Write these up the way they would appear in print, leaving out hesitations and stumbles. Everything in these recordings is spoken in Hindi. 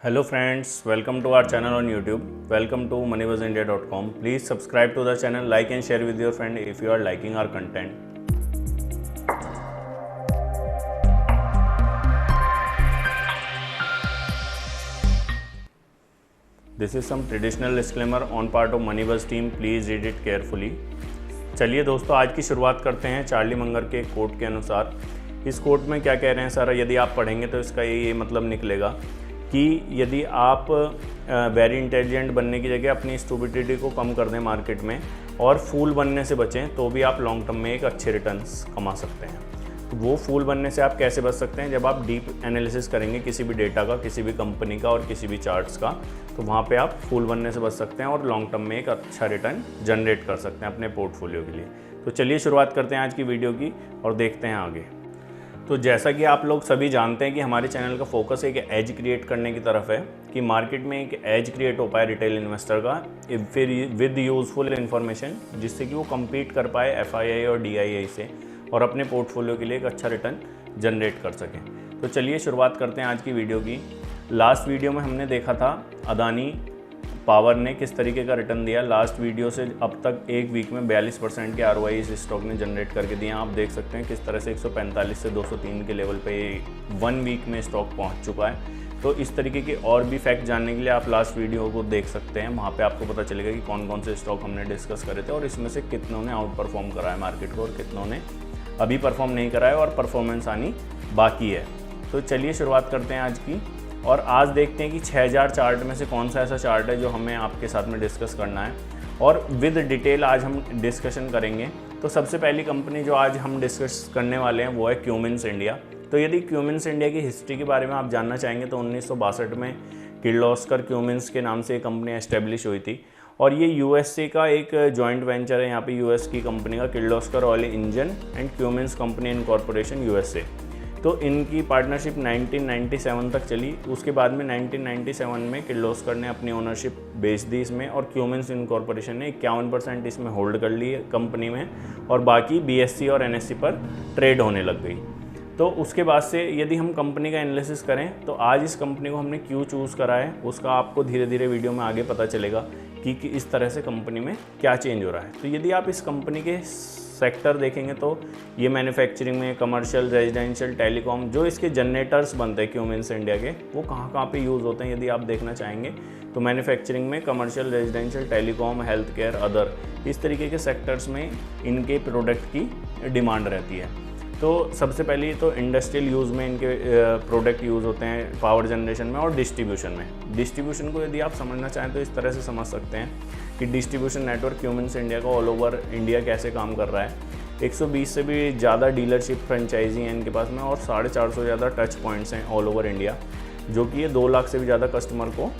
Hello friends, welcome to our channel on YouTube. Welcome to moneybuzindia.com. Please subscribe to the channel, like and share with your friend if you are liking our content. This is some traditional disclaimer on part of Moneybuzz team. Please read it carefully. चलिए दोस्तों, आज की शुरुआत करते हैं चार्ली मंगर के कोट के अनुसार। इस कोट में क्या कह रहे हैं सारा यदि आप पढ़ेंगे तो इसका ये मतलब निकलेगा कि यदि आप वेरी इंटेलिजेंट बनने की जगह अपनी स्टूपिडिटी को कम कर दें मार्केट में और फूल बनने से बचें तो भी आप लॉन्ग टर्म में एक अच्छे रिटर्न्स कमा सकते हैं। तो वो फूल बनने से आप कैसे बच सकते हैं? जब आप डीप एनालिसिस करेंगे किसी भी डेटा का, किसी भी कंपनी का और किसी भी चार्ट्स का, तो वहाँ पे आप फूल बनने से बच सकते हैं और लॉन्ग टर्म में एक अच्छा रिटर्न जनरेट कर सकते हैं अपने पोर्टफोलियो के लिए। तो चलिए शुरुआत करते हैं आज की वीडियो की और देखते हैं आगे। तो जैसा कि आप लोग सभी जानते हैं कि हमारे चैनल का फोकस एक एज क्रिएट करने की तरफ है कि मार्केट में एक एज क्रिएट हो पाए रिटेल इन्वेस्टर का फिर विद यूज़फुल इन्फॉर्मेशन, जिससे कि वो कम्पीट कर पाए एफआईआई और डीआईआई से और अपने पोर्टफोलियो के लिए एक अच्छा रिटर्न जनरेट कर सकें। तो चलिए शुरुआत करते हैं आज की वीडियो की। लास्ट वीडियो में हमने देखा था अदानी पावर ने किस तरीके का रिटर्न दिया। लास्ट वीडियो से अब तक एक वीक में 42% के आरओआई इस स्टॉक ने जनरेट करके दिए। आप देख सकते हैं किस तरह से 145 से 203 के लेवल पे 1 वीक में स्टॉक पहुंच चुका है। तो इस तरीके के और भी फैक्ट जानने के लिए आप लास्ट वीडियो को देख सकते हैं। वहाँ पे आपको पता चलेगा कि कौन कौन से स्टॉक हमने डिस्कस करे थे और इसमें से कितनों ने आउट परफॉर्म करा है मार्केट को और कितनों ने अभी परफॉर्म नहीं करा है और परफॉर्मेंस आनी बाकी है। तो चलिए शुरुआत करते हैं आज की और आज देखते हैं कि 6000 चार्ट में से कौन सा ऐसा चार्ट है जो हमें आपके साथ में डिस्कस करना है और विद डिटेल आज हम डिस्कशन करेंगे। तो सबसे पहली कंपनी जो आज हम डिस्कस करने वाले हैं वो है क्यूमिंस इंडिया। तो यदि क्यूमिंस इंडिया की हिस्ट्री के बारे में आप जानना चाहेंगे तो 1962 में किर्लोस्कर क्यूमिंस के नाम से एक कंपनी एस्टेब्लिश हुई थी और ये यूएसए का एक जॉइंट वेंचर है। यहाँ पे यूएस की कंपनी का Kirloskar oil engine and Cummins company incorporation USA. तो इनकी पार्टनरशिप 1997 तक चली। उसके बाद में 1997 में किर्लोस्कर ने अपनी ओनरशिप बेच दी इसमें और क्यूमिंस इनकॉर्पोरेशन ने 51% इसमें होल्ड कर ली कंपनी में और बाकी बीएससी और एनएससी पर ट्रेड होने लग गई। तो उसके बाद से यदि हम कंपनी का एनालिसिस करें तो आज इस कंपनी को हमने क्यों चूज़ करा है उसका आपको धीरे धीरे वीडियो में आगे पता चलेगा कि इस तरह से कंपनी में क्या चेंज हो रहा है। तो यदि आप इस कंपनी के सेक्टर देखेंगे तो ये मैन्युफैक्चरिंग में, कमर्शियल, रेजिडेंशियल, टेलीकॉम, जो इसके जनरेटर्स बनते हैं क्यूमिंस इंडिया के, वो कहाँ पे यूज़ होते हैं यदि आप देखना चाहेंगे तो मैन्युफैक्चरिंग में, commercial, residential, telecom, health care, other, इस तरीके के सेक्टर्स में इनके प्रोडक्ट की डिमांड रहती है। तो सबसे पहले तो इंडस्ट्रियल यूज़ में इनके प्रोडक्ट यूज़ होते हैं, पावर जनरेशन में और डिस्ट्रीब्यूशन में। डिस्ट्रीब्यूशन को यदि आप समझना चाहें तो इस तरह से समझ सकते हैं कि डिस्ट्रीब्यूशन नेटवर्क क्यूमिंस इंडिया का ऑल ओवर इंडिया कैसे काम कर रहा है। 120 से भी ज़्यादा डीलरशिप फ्रेंचाइजी हैं इनके पास में और 450 से ज़्यादा टच पॉइंट्स हैं ऑल ओवर इंडिया, जो कि ये 2 लाख से भी ज़्यादा कस्टमर को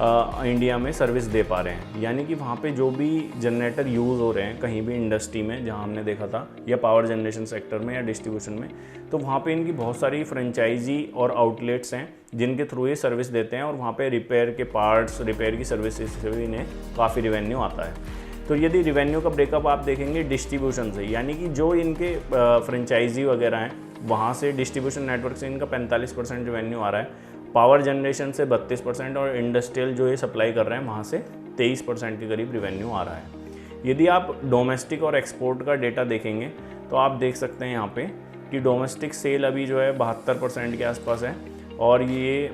इंडिया में सर्विस दे पा रहे हैं। यानी कि वहाँ पे जो भी जनरेटर यूज़ हो रहे हैं कहीं भी इंडस्ट्री में जहाँ हमने देखा था, या पावर जनरेशन सेक्टर में या डिस्ट्रीब्यूशन में, तो वहाँ पे इनकी बहुत सारी फ्रेंचाइजी और आउटलेट्स हैं जिनके थ्रू ये सर्विस देते हैं और वहाँ पे रिपेयर के पार्ट्स, रिपेयर की सर्विसेज से भी इन्हें काफ़ी रिवेन्यू आता है। तो यदि रिवेन्यू का ब्रेकअप आप देखेंगे डिस्ट्रीब्यूशन से, यानी कि जो इनके फ्रेंचाइजी वगैरह हैं वहाँ से, डिस्ट्रीब्यूशन नेटवर्क से इनका 45% रिवेन्यू आ रहा है, पावर जनरेशन से 32% और इंडस्ट्रियल जो ये सप्लाई कर रहे हैं वहाँ से 23% के करीब रिवेन्यू आ रहा है। यदि आप डोमेस्टिक और एक्सपोर्ट का डेटा देखेंगे तो आप देख सकते हैं यहाँ पे कि डोमेस्टिक सेल अभी जो है 72% के आसपास है और ये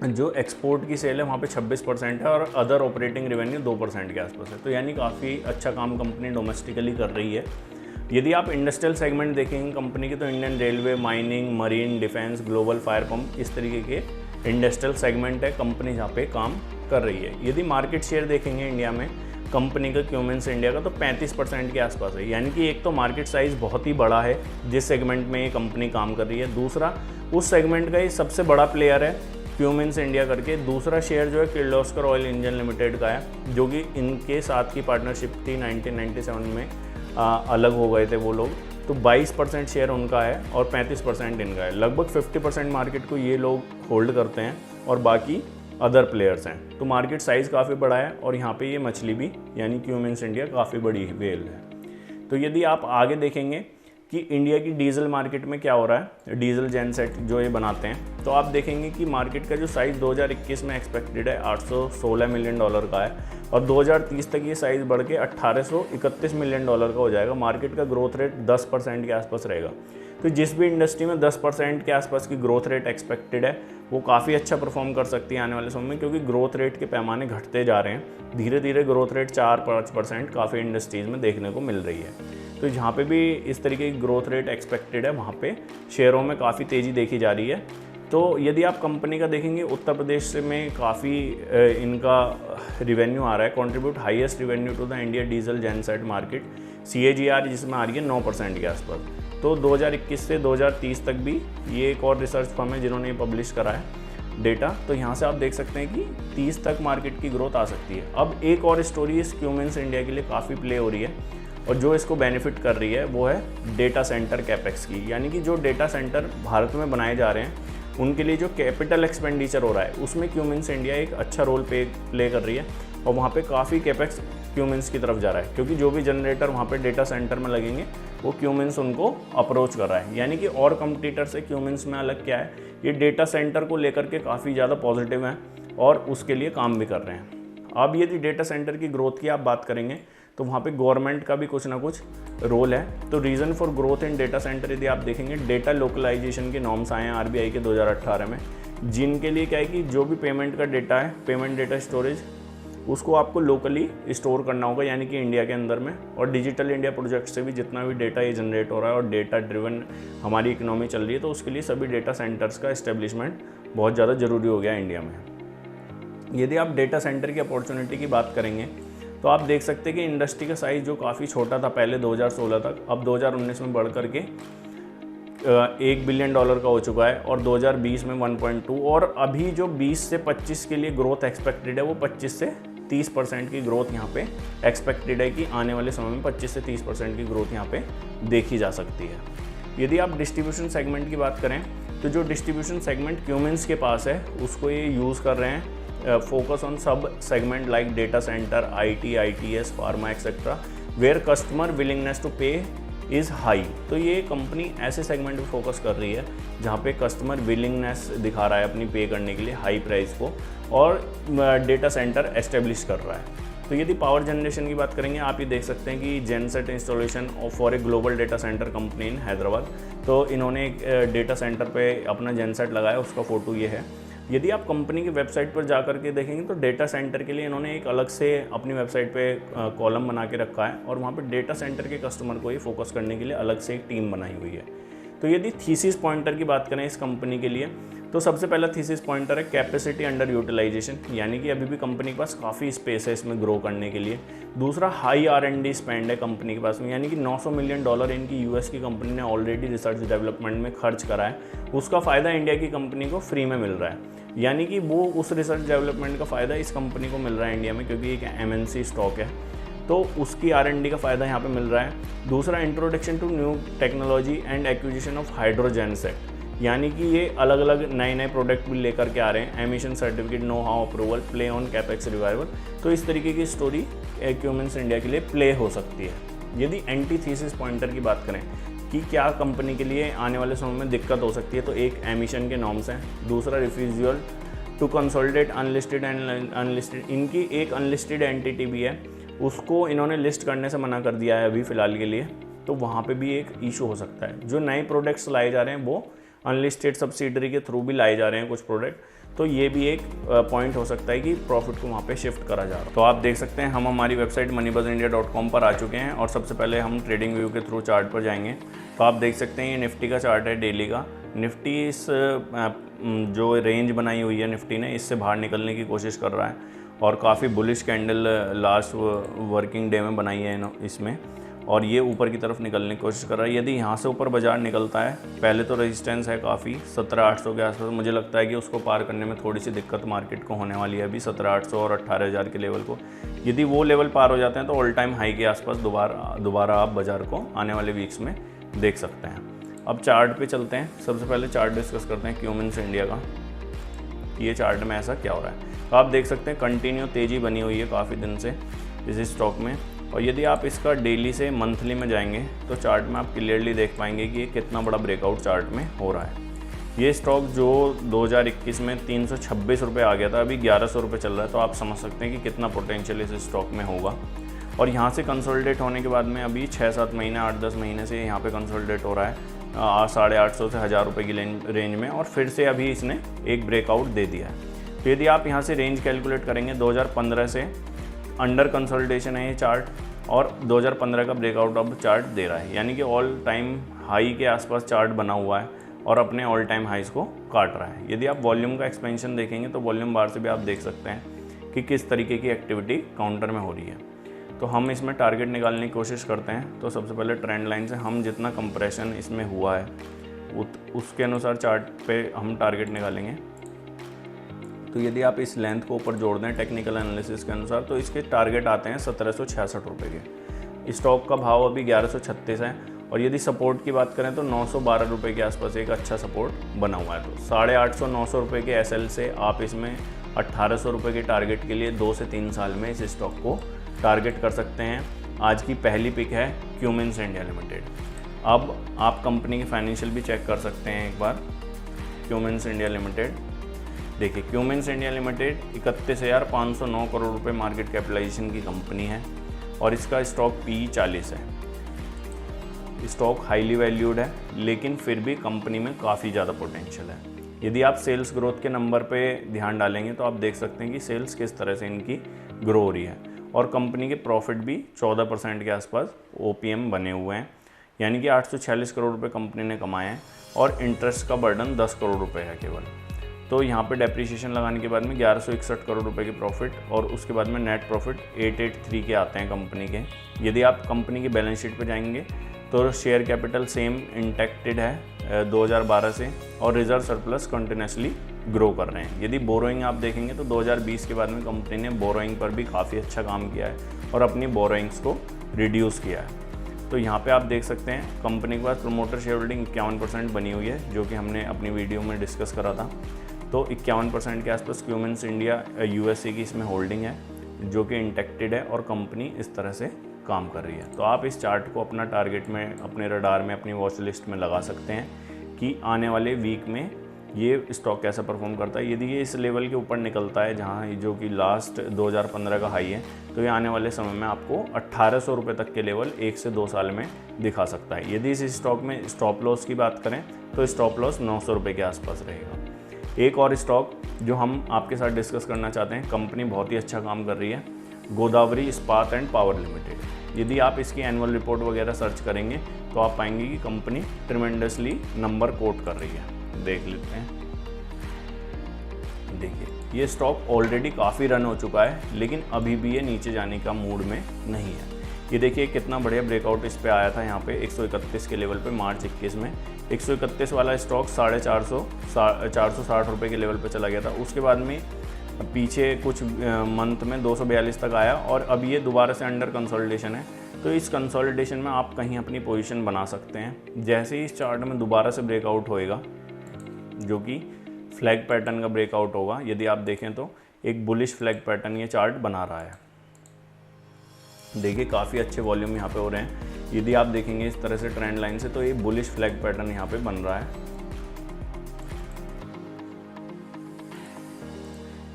जो एक्सपोर्ट की सेल है वहाँ पे 26% है और अदर ऑपरेटिंग रिवेन्यू 2% के आसपास है। तो यानी काफ़ी अच्छा काम कंपनी डोमेस्टिकली कर रही है। यदि आप इंडस्ट्रियल सेगमेंट देखेंगे कंपनी की तो Indian railway, mining, marine, defence, global fire pump, इस तरीके के इंडस्ट्रियल सेगमेंट है कंपनी जहाँ पे काम कर रही है। यदि मार्केट शेयर देखेंगे इंडिया में कंपनी का क्यूमिंस इंडिया का तो 35% के आसपास है। यानी कि एक तो मार्केट साइज़ बहुत ही बड़ा है जिस सेगमेंट में ये कंपनी काम कर रही है, दूसरा उस सेगमेंट का ये सबसे बड़ा प्लेयर है क्यूमिंस इंडिया करके। दूसरा शेयर जो है किर्लोस्कर ऑयल इंजन लिमिटेड का है, जो कि इनके साथ की पार्टनरशिप थी 1997 में, अलग हो गए थे वो लोग। तो 22% शेयर उनका है और 35% इनका है। लगभग 50% मार्केट को ये लोग होल्ड करते हैं और बाकी अदर प्लेयर्स हैं। तो मार्केट साइज़ काफ़ी बड़ा है और यहाँ पे ये मछली भी, यानी क्यूमिंस इंडिया, काफ़ी बड़ी वेल है। तो यदि आप आगे देखेंगे कि इंडिया की डीजल मार्केट में क्या हो रहा है, डीजल जेनसेट जो ये बनाते हैं, तो आप देखेंगे कि मार्केट का जो साइज़ 2021 में एक्सपेक्टेड है $816 मिलियन का है और 2030 तक ये साइज़ बढ़ के $1831 मिलियन का हो जाएगा। मार्केट का ग्रोथ रेट 10% के आसपास रहेगा। तो जिस भी इंडस्ट्री में 10% के आसपास की ग्रोथ रेट एक्सपेक्टेड है वो काफ़ी अच्छा परफॉर्म कर सकती है आने वाले समय में, क्योंकि ग्रोथ रेट के पैमाने घटते जा रहे हैं। धीरे धीरे ग्रोथ रेट 4-5% काफ़ी इंडस्ट्रीज़ में देखने को मिल रही है। तो जहाँ पे भी इस तरीके की ग्रोथ रेट एक्सपेक्टेड है वहाँ पे शेयरों में काफ़ी तेज़ी देखी जा रही है। तो यदि आप कंपनी का देखेंगे, उत्तर प्रदेश में काफ़ी इनका रिवेन्यू आ रहा है, contribute highest revenue to the India diesel genset market, CAGR जिसमें आ रही है 9% के आसपास। तो 2021 से 2030 तक भी ये एक और रिसर्च फर्म है जिन्होंने पब्लिश करा है डेटा। तो यहाँ से आप देख सकते हैं कि 30 तक मार्केट की ग्रोथ आ सकती है। अब एक और स्टोरी इस क्यूमेंस इंडिया के लिए काफ़ी प्ले हो रही है और जो इसको बेनिफिट कर रही है वो है डेटा सेंटर कैपेक्स की, यानी कि जो डेटा सेंटर भारत में बनाए जा रहे हैं उनके लिए जो कैपिटल एक्सपेंडिचर हो रहा है उसमें क्यूमेंस इंडिया एक अच्छा रोल प्ले कर रही है और वहाँ पे काफ़ी कैपेक्स क्यूमेंस की तरफ जा रहा है, क्योंकि जो भी जनरेटर वहाँ पे डेटा सेंटर में लगेंगे वो क्यूमेंस उनको अप्रोच कर रहा है। यानी कि और कंपटीटर से क्यूमेंस में अलग क्या है, ये डेटा सेंटर को लेकर के काफ़ी ज़्यादा पॉजिटिव हैं और उसके लिए काम भी कर रहे हैं। अब यदि डेटा सेंटर की ग्रोथ की आप बात करेंगे तो वहाँ पे गवर्नमेंट का भी कुछ ना कुछ रोल है। तो reason for growth in data centre यदि आप देखेंगे, डेटा लोकलाइजेशन के नॉर्म्स आए हैं RBI के 2018 में, जिनके लिए क्या है कि जो भी पेमेंट का डेटा है, पेमेंट डेटा स्टोरेज, उसको आपको लोकली स्टोर करना होगा, यानी कि इंडिया के अंदर में। और डिजिटल इंडिया प्रोजेक्ट से भी जितना भी डेटा ये जनरेट हो रहा है और डेटा ड्रिवन हमारी इकोनॉमी चल रही है, तो उसके लिए सभी डेटा सेंटर्स का इस्टेब्लिशमेंट बहुत ज़्यादा ज़रूरी हो गया है इंडिया में। यदि आप डेटा सेंटर की अपॉर्चुनिटी की बात करेंगे तो आप देख सकते हैं कि इंडस्ट्री का साइज़ जो काफ़ी छोटा था पहले 2016 तक, अब 2019 में बढ़ करके $1 बिलियन का हो चुका है और 2020 में 1.2, और अभी जो 20 से 25 के लिए ग्रोथ एक्सपेक्टेड है वो 25 से 30% की ग्रोथ यहाँ पे एक्सपेक्टेड है कि आने वाले समय में 25 से 30% की ग्रोथ यहाँ पे देखी जा सकती है। यदि आप डिस्ट्रीब्यूशन सेगमेंट की बात करें तो जो डिस्ट्रीब्यूशन सेगमेंट क्यूमेंस के पास है उसको ये यूज़ कर रहे हैं focus on sub segment like data centre, IT, ITS, pharma etcetera, where customer willingness to pay is high. तो ये कंपनी ऐसे सेगमेंट पे फोकस कर रही है जहाँ पे कस्टमर विलिंगनेस दिखा रहा है अपनी पे करने के लिए हाई प्राइस को, और डेटा सेंटर एस्टेब्लिश कर रहा है। तो यदि पावर जनरेशन की बात करेंगे, आप ये देख सकते हैं कि genset installation for a global data centre company इन हैदराबाद, तो इन्होंने एक डेटा सेंटर पे अपना जेनसेट लगाया, उसका फ़ोटो ये है। यदि आप कंपनी की वेबसाइट पर जा कर के देखेंगे तो डेटा सेंटर के लिए इन्होंने एक अलग से अपनी वेबसाइट पे कॉलम बना के रखा है और वहाँ पे डेटा सेंटर के कस्टमर को ही फोकस करने के लिए अलग से एक टीम बनाई हुई है। तो यदि थीसिस पॉइंटर की बात करें इस कंपनी के लिए, तो सबसे पहला थीसिस पॉइंटर है कैपेसिटी अंडर यूटिलाइजेशन, यानी कि अभी भी कंपनी के पास काफ़ी स्पेस है इसमें ग्रो करने के लिए। दूसरा हाई R&D स्पेंड है कंपनी के पास में, यानी कि $900 मिलियन इनकी US की कंपनी ने ऑलरेडी रिसर्च डेवलपमेंट में खर्च करा है, उसका फ़ायदा इंडिया की कंपनी को फ्री में मिल रहा है। यानी कि वो उस रिसर्च डेवलपमेंट का फ़ायदा इस कंपनी को मिल रहा है इंडिया में, क्योंकि एक MNC स्टॉक है, तो उसकी R&D का फ़ायदा यहाँ पे मिल रहा है। दूसरा introduction to new technology and acquisition of hydrogen set, यानी कि ये अलग अलग नए प्रोडक्ट भी लेकर के आ रहे हैं। Emission certificate, know how approval, play on capex revival, तो इस तरीके की स्टोरी क्यूमेंस इंडिया के लिए प्ले हो सकती है। यदि एंटी थीसिस पॉइंटर की बात करें कि क्या कंपनी के लिए आने वाले समय में दिक्कत हो सकती है, तो एक एमिशन के नॉर्म्स हैं, दूसरा refusal to consolidate unlisted and unlisted, इनकी एक अनलिस्टेड एंटिटी भी है, उसको इन्होंने लिस्ट करने से मना कर दिया है अभी फ़िलहाल के लिए, तो वहाँ पे भी एक इशू हो सकता है। जो नए प्रोडक्ट्स लाए जा रहे हैं वो अनलिस्टेड सब्सिडरी के थ्रू भी लाए जा रहे हैं कुछ प्रोडक्ट, तो ये भी एक पॉइंट हो सकता है कि प्रॉफिट को वहाँ पे शिफ्ट करा जा रहा है। तो आप देख सकते हैं हम हमारी वेबसाइट moneybuzindia.com पर आ चुके हैं और सबसे पहले हम ट्रेडिंग व्यू के थ्रू चार्ट पर जाएंगे। तो आप देख सकते हैं ये निफ्टी का चार्ट है डेली का। निफ्टी इस जो रेंज बनाई हुई है निफ्टी ने, इससे बाहर निकलने की कोशिश कर रहा है और काफ़ी bullish candle last working day में बनाई है इसमें, और ये ऊपर की तरफ निकलने की कोशिश कर रहा है। यदि यहाँ से ऊपर बाजार निकलता है, पहले तो रेजिस्टेंस है काफ़ी 17,800 के आसपास, मुझे लगता है कि उसको पार करने में थोड़ी सी दिक्कत मार्केट को होने वाली है अभी 17,800 और 18,000 के लेवल को। यदि वो लेवल पार हो जाते हैं तो ऑल टाइम हाई के आसपास दोबारा आप बाज़ार को आने वाले वीक्स में देख सकते हैं। अब चार्ट पे चलते हैं। सबसे पहले चार्ट डिस्कस करते हैं क्यूमेंस इंडिया का, ये चार्ट में ऐसा क्या हो रहा है। तो आप देख सकते हैं कंटिन्यू तेज़ी बनी हुई है काफ़ी दिन से इस स्टॉक में, और यदि आप इसका डेली से मंथली में जाएंगे तो चार्ट में आप क्लियरली देख पाएंगे कि ये कितना बड़ा ब्रेकआउट चार्ट में हो रहा है। ये स्टॉक जो 2021 में 326 रुपये आ गया था, अभी 1100 रुपये चल रहा है, तो आप समझ सकते हैं कि कितना पोटेंशियल इस स्टॉक में होगा। और यहाँ से कंसोलिडेट होने के बाद में अभी 6-7 महीने 8-10 महीने से यहाँ पे कंसोलिडेट हो रहा है 850 से 1000 रुपये की रेंज में, और फिर से अभी इसने एक ब्रेकआउट दे दिया है। तो यदि आप यहाँ से रेंज कैलकुलेट करेंगे 2015 से अंडर कंसोलिडेशन है ये चार्ट, और 2015 का ब्रेकआउट अब चार्ट दे रहा है, यानी कि ऑल टाइम हाई के आसपास चार्ट बना हुआ है और अपने ऑल टाइम हाइस को काट रहा है। यदि आप वॉल्यूम का एक्सपेंशन देखेंगे तो वॉल्यूम बार से भी आप देख सकते हैं कि किस तरीके की एक्टिविटी काउंटर में हो रही है। तो हम इसमें टारगेट निकालने की कोशिश करते हैं। तो सबसे पहले ट्रेंड लाइन से हम जितना कंप्रेशन इसमें हुआ है उसके अनुसार चार्ट पे हम टारगेट निकालेंगे। तो यदि आप इस लेंथ को ऊपर जोड़ दें टेक्निकल एनालिसिस के अनुसार तो इसके टारगेट आते हैं 1766 रुपये के। स्टॉक का भाव अभी 1136 है, और यदि सपोर्ट की बात करें तो 912 रुपये के आसपास एक अच्छा सपोर्ट बना हुआ है। तो 850-900 रुपये के एसएल से आप इसमें 1800 रुपये के टारगेट के लिए 2 से 3 साल में इस स्टॉक को टारगेट कर सकते हैं। आज की पहली पिक है क्यूमिंस इंडिया लिमिटेड। अब आप कंपनी के फाइनेंशियल भी चेक कर सकते हैं एक बार। क्यूमिंस इंडिया लिमिटेड, देखिए क्यूमिंस इंडिया लिमिटेड 31,509 करोड़ रुपए मार्केट कैपिटलाइजेशन की कंपनी है, और इसका स्टॉक PE 40 है। स्टॉक हाईली वैल्यूड है, लेकिन फिर भी कंपनी में काफ़ी ज़्यादा पोटेंशियल है। यदि आप सेल्स ग्रोथ के नंबर पे ध्यान डालेंगे तो आप देख सकते हैं कि सेल्स किस तरह से इनकी ग्रो हो रही है, और कंपनी के प्रॉफिट भी 14% के आसपास OPM बने हुए हैं, यानी कि 846 करोड़ रुपए कंपनी ने कमाए हैं, और इंटरेस्ट का बर्डन 10 करोड़ रुपए है केवल। तो यहाँ पे डेप्रिसिएशन लगाने के बाद में 1161 करोड़ रुपए की प्रॉफिट, और उसके बाद में नेट प्रॉफिट 883 के आते हैं कंपनी के। यदि आप कंपनी की बैलेंस शीट पे जाएंगे तो शेयर कैपिटल सेम इंटैक्टेड है 2012 से, और रिजर्व सरप्लस कंटिन्यूसली ग्रो कर रहे हैं। यदि बोरोइंग आप देखेंगे तो 2020 के बाद में कंपनी ने बोरोइंग पर भी काफ़ी अच्छा काम किया है और अपनी बोरोइंग्स को रिड्यूस किया है। तो यहाँ पे आप देख सकते हैं कंपनी के पास प्रोमोटर शेयर होल्डिंग 51% बनी हुई है, जो कि हमने अपनी वीडियो में डिस्कस करा था। तो 51% के आसपास क्यूमिंस इंडिया USA की इसमें होल्डिंग है, जो कि इंटैक्टेड है, और कंपनी इस तरह से काम कर रही है। तो आप इस चार्ट को अपना टारगेट में, अपने रडार में, अपनी वॉच लिस्ट में लगा सकते हैं कि आने वाले वीक में ये स्टॉक कैसा परफॉर्म करता है। यदि ये इस लेवल के ऊपर निकलता है जहाँ जो कि लास्ट 2015 का हाई है, तो ये आने वाले समय में आपको 1800 रुपये तक के लेवल 1 से 2 साल में दिखा सकता है। यदि इस स्टॉक में स्टॉप लॉस की बात करें तो स्टॉप लॉस 900 रुपये के आसपास रहेगा। एक और स्टॉक जो हम आपके साथ डिस्कस करना चाहते हैं, कंपनी बहुत ही अच्छा काम कर रही है, गोदावरी इस्पात एंड पावर लिमिटेड। यदि आप इसकी एनुअल रिपोर्ट वगैरह सर्च करेंगे तो आप पाएंगे कि कंपनी ट्रिमेंडसली नंबर कोट कर रही है। देख लेते हैं। देखिए ये स्टॉक ऑलरेडी काफ़ी रन हो चुका है, लेकिन अभी भी ये नीचे जाने का मूड में नहीं है। ये देखिए कितना बढ़िया ब्रेकआउट इस पे आया था, यहाँ पे 131 के लेवल पे मार्च 21 में 131 वाला स्टॉक 460 रुपये के लेवल पे चला गया था। उसके बाद में पीछे कुछ मंथ में 242 तक आया, और अब ये दोबारा से अंडर कंसोलिडेशन है। तो इस कंसोलिडेशन में आप कहीं अपनी पोजीशन बना सकते हैं। जैसे ही इस चार्ट में दोबारा से ब्रेकआउट होएगा, जो कि फ्लैग पैटर्न का ब्रेकआउट होगा, यदि आप देखें तो एक बुलिश फ्लैग पैटर्न ये चार्ट बना रहा है। देखिए काफ़ी अच्छे वॉल्यूम यहाँ पे हो रहे हैं। यदि आप देखेंगे इस तरह से ट्रेंड लाइन से, तो ये बुलिश फ्लैग पैटर्न यहाँ पे बन रहा है।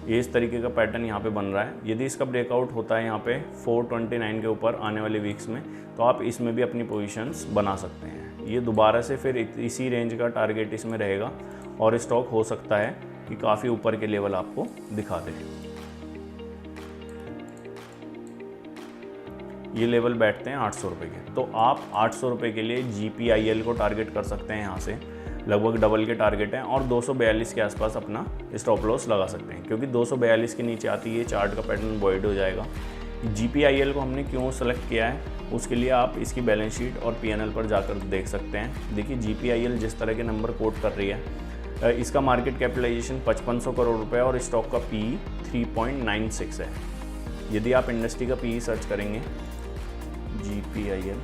ये इस तरीके का पैटर्न यहाँ पे बन रहा है। यदि इसका ब्रेकआउट होता है यहाँ पे 429 के ऊपर आने वाले वीक्स में, तो आप इसमें भी अपनी पोजीशंस बना सकते हैं। ये दोबारा से फिर इसी रेंज का टारगेट इसमें रहेगा, और स्टॉक हो सकता है कि काफ़ी ऊपर के लेवल आपको दिखा दे। ये लेवल बैठते हैं 800 रुपये के, तो आप 800 रुपये के लिए GPIL को टारगेट कर सकते हैं। यहाँ से लगभग डबल के टारगेट हैं, और 242 के आसपास अपना स्टॉप लॉस लगा सकते हैं, क्योंकि 242 के नीचे आती है चार्ट का पैटर्न वॉइड हो जाएगा। GPIL को हमने क्यों सेलेक्ट किया है, उसके लिए आप इसकी बैलेंस शीट और PNL पर जाकर देख सकते हैं। देखिए GPIL जिस तरह के नंबर कोट कर रही है, इसका मार्केट कैपिटलाइजेशन 5500 करोड़ रुपए और स्टॉक का PE 3.96 है। यदि आप इंडस्ट्री का PE सर्च करेंगे, GPIL,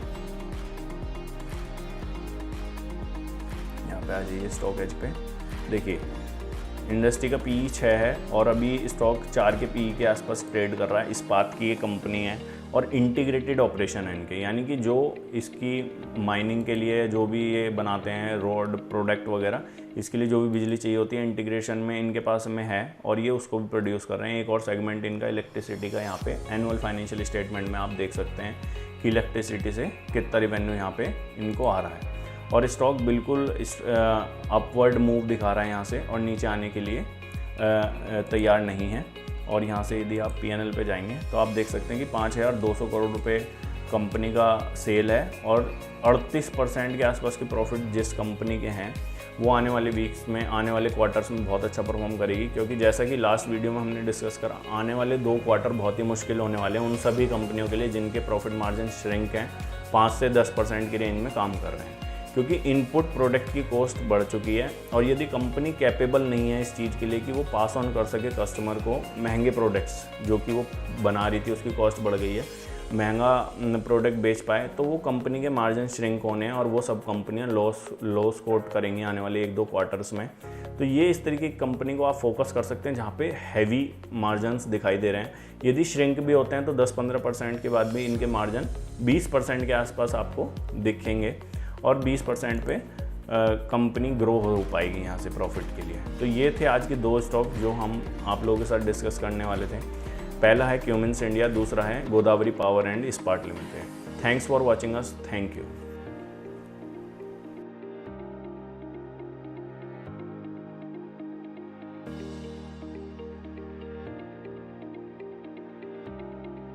यहाँ पे आ जाइए स्टॉक एज पे, देखिए इंडस्ट्री का PE 6 है, और अभी स्टॉक 4 के PE के आसपास ट्रेड कर रहा है। इस्पात की ये कंपनी है, और इंटीग्रेटेड ऑपरेशन है इनके, यानी कि जो इसकी माइनिंग के लिए जो भी ये बनाते हैं रोड प्रोडक्ट वगैरह, इसके लिए जो भी बिजली चाहिए होती है इंटीग्रेशन में इनके पास में है, और ये उसको भी प्रोड्यूस कर रहे हैं। एक और सेगमेंट इनका इलेक्ट्रिसिटी का, यहाँ पे एनुअल फाइनेंशियल स्टेटमेंट में आप देख सकते हैं कि इलेक्ट्रिसिटी से कितना रिवेन्यू यहाँ पे इनको आ रहा है। और स्टॉक बिल्कुल अपवर्ड मूव दिखा रहा है यहाँ से, और नीचे आने के लिए तैयार नहीं है। और यहाँ से यदि आप पीएनएल पे जाएंगे तो आप देख सकते हैं कि 5,200 करोड़ रुपए कंपनी का सेल है, और 38% के आसपास के प्रॉफिट जिस कंपनी के हैं वो आने वाले वीक्स में, आने वाले क्वार्टर्स में बहुत अच्छा परफॉर्म करेगी। क्योंकि जैसा कि लास्ट वीडियो में हमने डिस्कस करा, आने वाले 2 क्वार्टर बहुत ही मुश्किल होने वाले हैं उन सभी कंपनियों के लिए जिनके प्रॉफिट मार्जिन श्रिंक हैं, 5 से 10% की रेंज में काम कर रहे हैं, क्योंकि इनपुट प्रोडक्ट की कॉस्ट बढ़ चुकी है। और यदि कंपनी कैपेबल नहीं है इस चीज़ के लिए कि वो पास ऑन कर सके कस्टमर को महंगे प्रोडक्ट्स जो कि वो बना रही थी, उसकी कॉस्ट बढ़ गई है, महंगा प्रोडक्ट बेच पाए, तो वो कंपनी के मार्जिन श्रिंक होने हैं और वो सब कंपनियां लॉस कोट करेंगी आने वाले 1-2 क्वार्टर्स में। तो ये इस तरीके की कंपनी को आप फोकस कर सकते हैं जहाँ पे हैवी मार्जिन्स दिखाई दे रहे हैं। यदि श्रिंक भी होते हैं तो 10-15% के बाद भी इनके मार्जिन 20% के आसपास आपको दिखेंगे, और 20% पे कंपनी ग्रो हो पाएगी यहाँ से प्रॉफिट के लिए। तो ये थे आज के 2 स्टॉक जो हम आप लोगों के साथ डिस्कस करने वाले थे। पहला है क्यूमिंस इंडिया, दूसरा है गोदावरी पावर एंड इस्पात limited. Thanks for watching us, thank you.